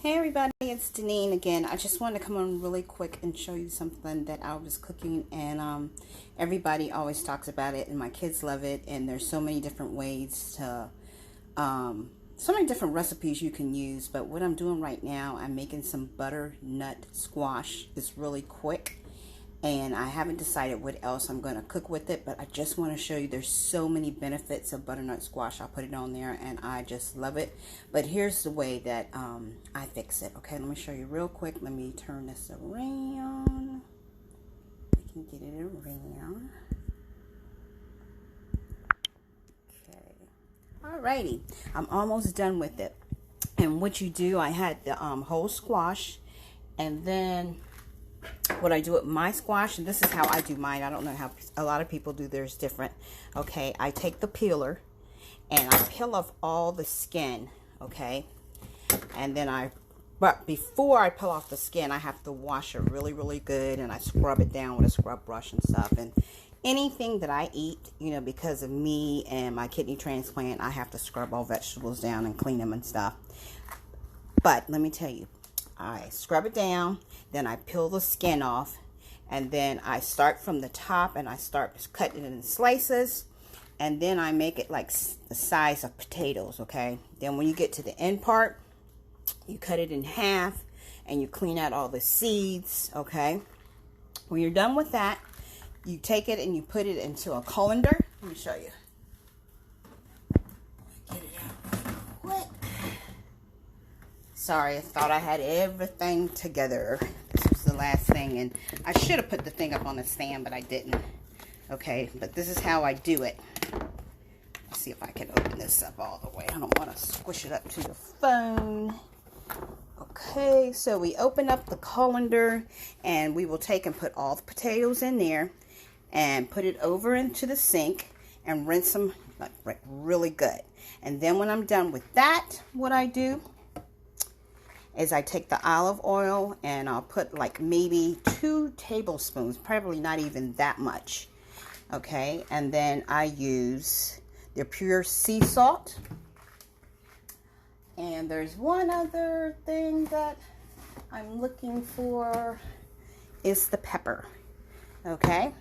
Hey everybody, it's Daneene again. I just wanted to come on really quick and show you something that I was cooking, and everybody always talks about it and my kids love it, and there's so many different ways to so many different recipes you can use. But what I'm doing right now, I'm making some butternut squash. It's really quick, and I haven't decided what else I'm going to cook with it, but I just want to show you there's so many benefits of butternut squash. I'll put it on there and I just love it. But here's the way that I fix it. Okay, let me show you real quick. Let me turn this around. I can get it around. Okay. Alrighty, I'm almost done with it. And what you do, I had the whole squash, and then what I do with my squash, and this is how I do mine. I don't know how a lot of people do theirs different. Okay, I take the peeler and I peel off all the skin. Okay, and then but before I peel off the skin, I have to wash it really, really good, and I scrub it down with a scrub brush and stuff. And anything that I eat, because of me and my kidney transplant, I have to scrub all vegetables down and clean them and stuff. But let me tell you, I scrub it down, then I peel the skin off, and then I start from the top and I start cutting it in slices, and then I make it like the size of potatoes. Okay, then when you get to the end part, you cut it in half and you clean out all the seeds. Okay, when you're done with that, you take it and you put it into a colander. Let me show you. Get it out. What? Sorry, I thought I had everything together. This was the last thing, and I should have put the thing up on the stand, but I didn't. Okay, but this is how I do it. Let's see if I can open this up all the way. I don't want to squish it up to the phone. Okay, so we open up the colander, and we will take and put all the potatoes in there and put it over into the sink and rinse them like really good. And then when I'm done with that, what I do is I take the olive oil and I'll put like maybe 2 tablespoons, probably not even that much. Okay, and then I use the pure sea salt. And there's one other thing that I'm looking for, is the pepper. Okay,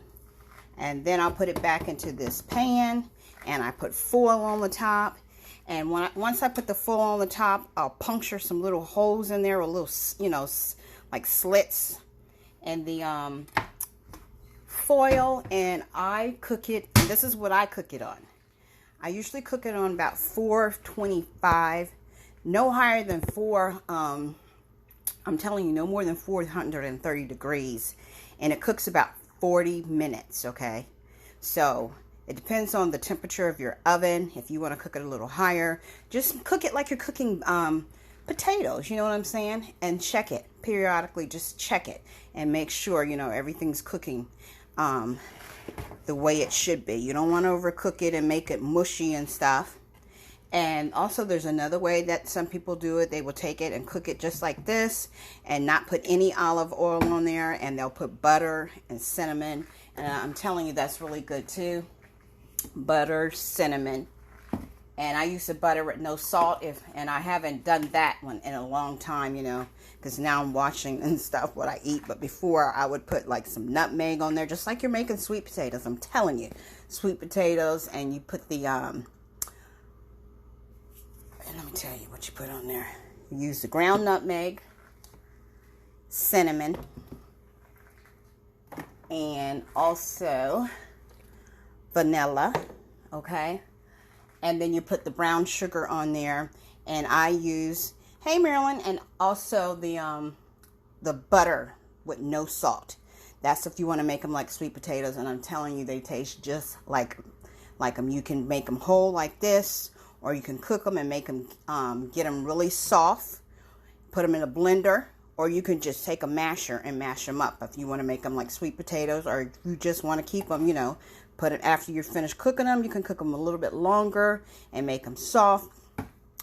and then I'll put it back into this pan and I put foil on the top. And once I put the foil on the top, I'll puncture some little holes in there, or little, like slits in the foil, and I cook it. And this is what I cook it on. I usually cook it on about 425, no higher than 4. I'm telling you, no more than 430 degrees, and it cooks about 40 minutes. Okay, so it depends on the temperature of your oven. If you want to cook it a little higher, just cook it like you're cooking potatoes, you know what I'm saying? And check it periodically, just check it and make sure, everything's cooking the way it should be. You don't want to overcook it and make it mushy and stuff. And also there's another way that some people do it. They will take it and cook it just like this and not put any olive oil on there, and they'll put butter and cinnamon. And I'm telling you, that's really good too. Butter, cinnamon, and I used to butter with no salt, and I haven't done that one in a long time, because now I'm watching and stuff what I eat. But before, I would put like some nutmeg on there, just like you're making sweet potatoes. I'm telling you, sweet potatoes, and you put the and let me tell you what you put on there. You use the ground nutmeg, cinnamon, and also vanilla. Okay, and then you put the brown sugar on there, and I use, hey Marilyn, and also the butter with no salt. That's if you want to make them like sweet potatoes, and I'm telling you, they taste just like them. You can make them whole like this, or you can cook them and make them get them really soft, put them in a blender, or you can just take a masher and mash them up if you want to make them like sweet potatoes, or if you just want to keep them, put it after you're finished cooking them. You can cook them a little bit longer and make them soft,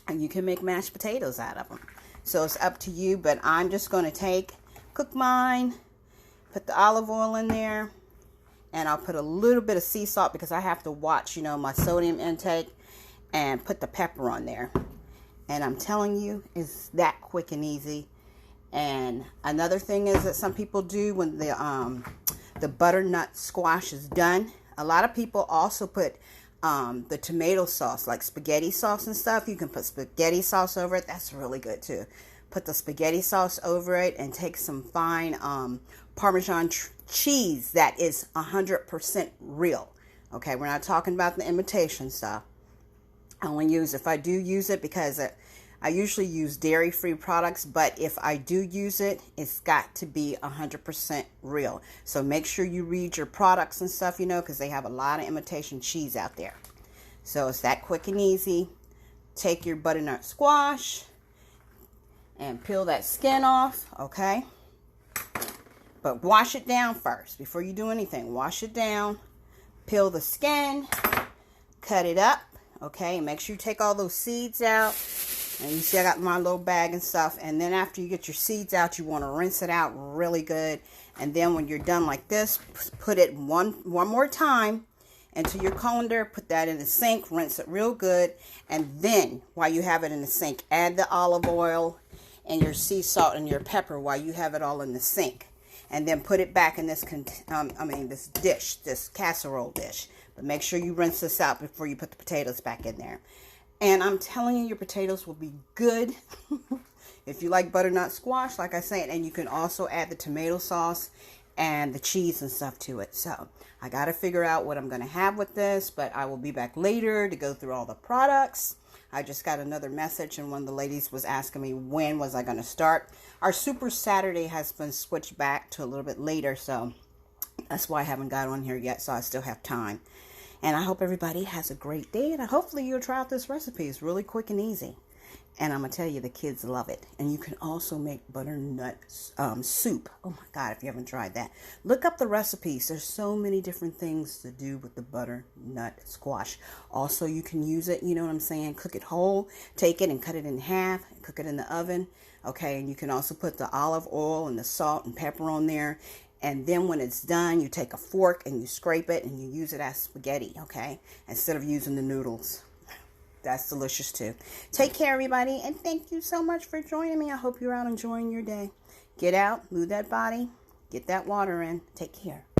and you can make mashed potatoes out of them. So it's up to you, but I'm just going to cook mine, put the olive oil in there, and I'll put a little bit of sea salt because I have to watch, my sodium intake, and put the pepper on there. And I'm telling you, it's that quick and easy. And another thing is that some people do when the butternut squash is done. A lot of people also put the tomato sauce, like spaghetti sauce and stuff. You can put spaghetti sauce over it. That's really good too. Put the spaghetti sauce over it and take some fine Parmesan cheese that is 100% real. Okay, we're not talking about the imitation stuff. I only use, if I do use it, because I usually use dairy-free products, but if I do use it, it's got to be 100% real. So make sure you read your products and stuff, you know, because they have a lot of imitation cheese out there. So it's that quick and easy. Take your butternut squash and peel that skin off, okay? But wash it down first before you do anything. Wash it down, peel the skin, cut it up, okay? And make sure you take all those seeds out. And you see I got my little bag and stuff. And then after you get your seeds out, you want to rinse it out really good. And then when you're done like this, put it one more time into your colander. Put that in the sink, rinse it real good. And then while you have it in the sink, add the olive oil and your sea salt and your pepper while you have it all in the sink. And then put it back in this this dish, this casserole dish. But make sure you rinse this out before you put the potatoes back in there. And I'm telling you, your potatoes will be good. If you like butternut squash, like I said, and you can also add the tomato sauce and the cheese and stuff to it. So I got to figure out what I'm going to have with this, but I will be back later to go through all the products. I just got another message, and one of the ladies was asking me when was I going to start. Our Super Saturday has been switched back to a little bit later, so that's why I haven't got on here yet, so I still have time. And I hope everybody has a great day, and hopefully you'll try out this recipe. It's really quick and easy. And I'm going to tell you, the kids love it. And you can also make butternut soup. Oh my God, if you haven't tried that. Look up the recipes. There's so many different things to do with the butternut squash. Also, you can use it, you know what I'm saying, cook it whole. Take it and cut it in half. Cook it in the oven. Okay, and you can also put the olive oil and the salt and pepper on there. And then when it's done, you take a fork and you scrape it and you use it as spaghetti, okay? Instead of using the noodles. That's delicious too. Take care, everybody, and thank you so much for joining me. I hope you're out enjoying your day. Get out, move that body, get that water in. Take care.